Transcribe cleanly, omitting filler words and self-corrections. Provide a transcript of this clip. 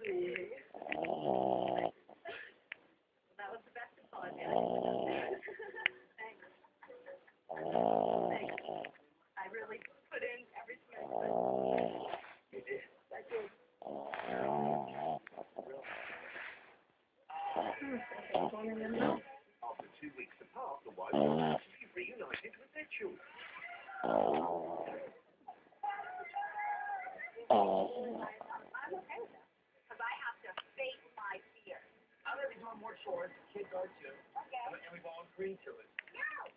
That was the best apology. Thanks. Thanks. I really put in everything. You did. I did. After 2 weeks apart, the wives are actually reunited with their children. I'm okay with that. Because I have to face my fear. I'm going to be doing more chores. The kids are too. Okay. And we've all agreed to it. No!